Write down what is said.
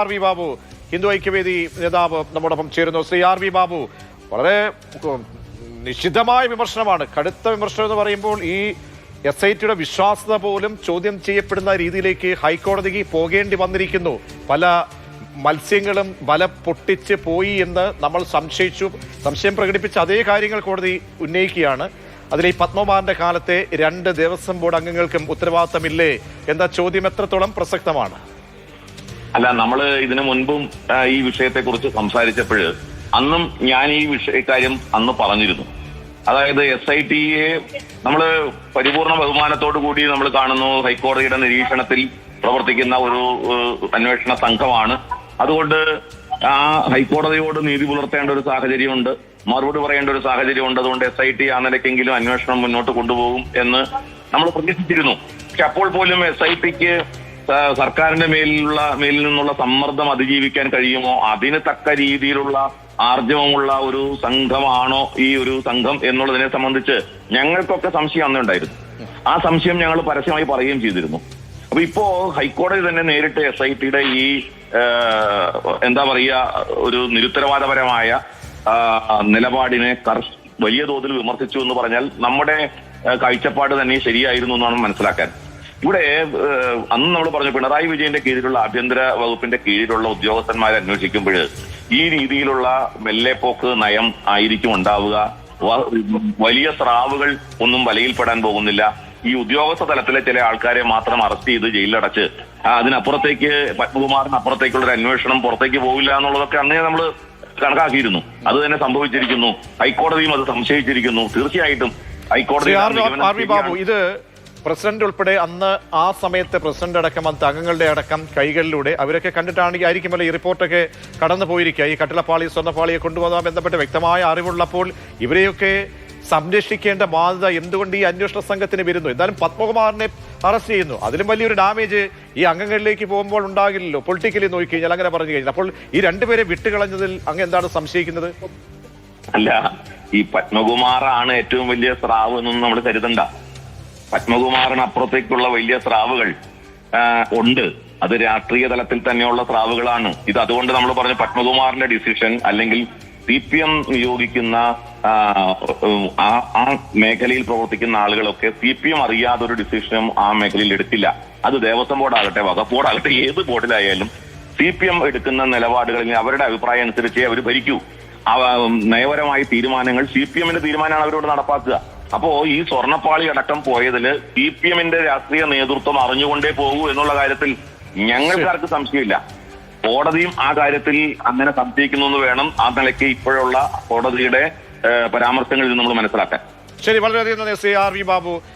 R V Babu, Hindu Aikyavedi നേതാവ് നമ്മോടൊപ്പം ചേരുന്നു. ശ്രീ ആർ വി ബാബു, വളരെ നിശിതമായ വിമർശനമാണ്. കടുത്ത വിമർശനം എന്ന് പറയുമ്പോൾ ഈ SITയുടെ വിശ്വാസ്യത പോലും ചോദ്യം ചെയ്യപ്പെടുന്ന രീതിയിലേക്ക് ഹൈക്കോടതിക്ക് പോകേണ്ടി വന്നിരിക്കുന്നു. പല മത്സ്യങ്ങളും വല പൊട്ടിച്ച് പോയി എന്ന് നമ്മൾ സംശയം പ്രകടിപ്പിച്ച അതേ കാര്യങ്ങൾ കോടതി ഉന്നയിക്കുകയാണ്. അതിൽ ഈ പത്മകുമാറിന്റെ കാലത്തെ 2 ദേവസ്വം ബോർഡ് അംഗങ്ങൾക്കും ഉത്തരവാദിത്തമില്ലേ എന്ന ചോദ്യം എത്രത്തോളം പ്രസക്തമാണ്? അല്ല, നമ്മൾ ഇതിനു മുൻപും ഈ വിഷയത്തെ കുറിച്ച് സംസാരിച്ചപ്പോൾ അന്നും ഞാൻ ഈ കാര്യം അന്ന് പറഞ്ഞിരുന്നു. അതായത് SITയെ നമ്മൾ പരിപൂർണ ബഹുമാനത്തോടു കൂടി നമ്മൾ കാണുന്നു. ഹൈക്കോടതിയുടെ നിരീക്ഷണത്തിൽ പ്രവർത്തിക്കുന്ന ഒരു അന്വേഷണ സംഘമാണ്. അതുകൊണ്ട് ആ ഹൈക്കോടതിയോട് നീതി പുലർത്തേണ്ട ഒരു സാഹചര്യമുണ്ട്, മറുപടി പറയേണ്ട ഒരു സാഹചര്യമുണ്ട്. അതുകൊണ്ട് SIT ആ നിലയ്ക്കെങ്കിലും അന്വേഷണം മുന്നോട്ട് കൊണ്ടുപോകും എന്ന് നമ്മൾ പ്രതീക്ഷിച്ചിരുന്നു. പക്ഷെ അപ്പോൾ പോലും SITക്ക് സർക്കാരിന്റെ മേലിൽ നിന്നുള്ള സമ്മർദ്ദം അതിജീവിക്കാൻ കഴിയുമോ, അതിന് തക്ക രീതിയിലുള്ള ആർജവമുള്ള ഒരു സംഘമാണോ ഈ ഒരു സംഘം എന്നുള്ളതിനെ സംബന്ധിച്ച് ഞങ്ങൾക്കൊക്കെ സംശയം അന്നേ ഉണ്ടായിരുന്നു. ആ സംശയം ഞങ്ങൾ പരസ്യമായി പറയുകയും ചെയ്തിരുന്നു. അപ്പൊ ഇപ്പോ ഹൈക്കോടതി തന്നെ നേരിട്ട് SITയുടെ ഈ എന്താ പറയുക, ഒരു നിരുത്തരവാദപരമായ നിലപാടിനെ വലിയ തോതിൽ വിമർശിച്ചു എന്ന് പറഞ്ഞാൽ നമ്മുടെ കാഴ്ചപ്പാട് തന്നെ ശരിയായിരുന്നു എന്നാണ് മനസ്സിലാക്കാൻ. ഇവിടെ അന്ന് നമ്മൾ പറഞ്ഞു, പിണറായി വിജയന്റെ കീഴിലുള്ള ആഭ്യന്തര വകുപ്പിന്റെ കീഴിലുള്ള ഉദ്യോഗസ്ഥന്മാരെ അന്വേഷിക്കുമ്പോൾ ഈ രീതിയിലുള്ള മെല്ലെപ്പോക്ക് നയം ആയിരിക്കും ഉണ്ടാവുക. വലിയ സ്രാവുകൾ ഒന്നും വലയിൽപ്പെടാൻ പോകുന്നില്ല. ഈ ഉദ്യോഗസ്ഥ തലത്തിലെ ചില ആൾക്കാരെ മാത്രം അറസ്റ്റ് ചെയ്ത് ജയിലിലടച്ച് അതിനപ്പുറത്തേക്ക് പത്മകുമാറിനപ്പുറത്തേക്കുള്ള ഒരു അന്വേഷണം പുറത്തേക്ക് പോകില്ല എന്നുള്ളതൊക്കെ അന്നേ നമ്മൾ കണക്കാക്കിയിരുന്നു. അത് തന്നെ സംഭവിച്ചിരിക്കുന്നു. ഹൈക്കോടതിയും അത് സംശയിച്ചിരിക്കുന്നു. തീർച്ചയായിട്ടും ഹൈക്കോടതി ഇത് പ്രസിഡന്റ് ഉൾപ്പെടെ അന്ന് ആ സമയത്ത് പ്രസിഡന്റ് അടക്കം അംഗങ്ങളുടെ അടക്കം കൈകളിലൂടെ അവരൊക്കെ കണ്ടിട്ടാണെങ്കിലായിരിക്കുമല്ലോ ഈ റിപ്പോർട്ടൊക്കെ കടന്നു പോയിരിക്കുക. ഈ കട്ടിളപ്പാളി സ്വർണ്ണപ്പാളിയെ കൊണ്ടുപോകാൻ ബന്ധപ്പെട്ട് വ്യക്തമായ അറിവുള്ളപ്പോൾ ഇവരെയൊക്കെ സംരക്ഷിക്കേണ്ട ബാധ്യത എന്തുകൊണ്ട് ഈ അന്വേഷണ സംഘത്തിന് വരുന്നു? എന്തായാലും പത്മകുമാറിനെ അറസ്റ്റ് ചെയ്യുന്നു, അതിലും വലിയൊരു ഡാമേജ് ഈ അംഗങ്ങളിലേക്ക് പോകുമ്പോൾ ഉണ്ടാകില്ലല്ലോ. പൊളിറ്റിക്കലി നോക്കിക്കഴിഞ്ഞാൽ അങ്ങനെ പറഞ്ഞു കഴിഞ്ഞാൽ അപ്പോൾ ഈ 2 പേരെ വിട്ടുകളഞ്ഞതിൽ അങ്ങ് എന്താണ് സംശയിക്കുന്നത്? അല്ല, ഈ പത്മകുമാറാണ് ഏറ്റവും വലിയ സ്രാവ് എന്നൊന്നും നമ്മൾ കരുതണ്ട. പത്മകുമാറിന് അപ്പുറത്തേക്കുള്ള വലിയ സ്രാവുകൾ ഉണ്ട്. അത് രാഷ്ട്രീയ തലത്തിൽ തന്നെയുള്ള സ്രാവുകളാണ്. ഇത് അതുകൊണ്ട് നമ്മൾ പറഞ്ഞു, പത്മകുമാറിന്റെ ഡിസിഷൻ അല്ലെങ്കിൽ CPM നിയോഗിക്കുന്ന ആ മേഖലയിൽ പ്രവർത്തിക്കുന്ന ആളുകളൊക്കെ CPM അറിയാതെ ഒരു ഡിസിഷനും ആ മേഖലയിൽ എടുക്കില്ല. അത് ദേവസ്വം ബോർഡാകട്ടെ, വഖഫ് ബോർഡാകട്ടെ, ഏത് ബോർഡിലായാലും CPM എടുക്കുന്ന നിലപാടുകളിൽ അവരുടെ അഭിപ്രായം അനുസരിച്ചേ അവർ ഭരിക്കൂ. നയപരമായ തീരുമാനങ്ങൾ CPMന്റെ തീരുമാനമാണ് അവരോട് നടപ്പാക്കുക. അപ്പോ ഈ സ്വർണ്ണപ്പാളി അടക്കം പോയതില് CPMന്റെ രാഷ്ട്രീയ നേതൃത്വം അറിഞ്ഞുകൊണ്ടേ പോകൂ എന്നുള്ള കാര്യത്തിൽ ഞങ്ങൾക്കാർക്ക് സംശയമില്ല. കോടതിയും ആ കാര്യത്തിൽ അങ്ങനെ സംശയിക്കുന്നു എന്ന് വേണം ആ നിലയ്ക്ക് ഇപ്പോഴുള്ള കോടതിയുടെ പരാമർശങ്ങളിൽ നിന്ന് നമ്മൾ മനസ്സിലാക്കാൻ. ശരി, വളരെയധികം നന്ദി ശ്രീ ആർ വി ബാബു.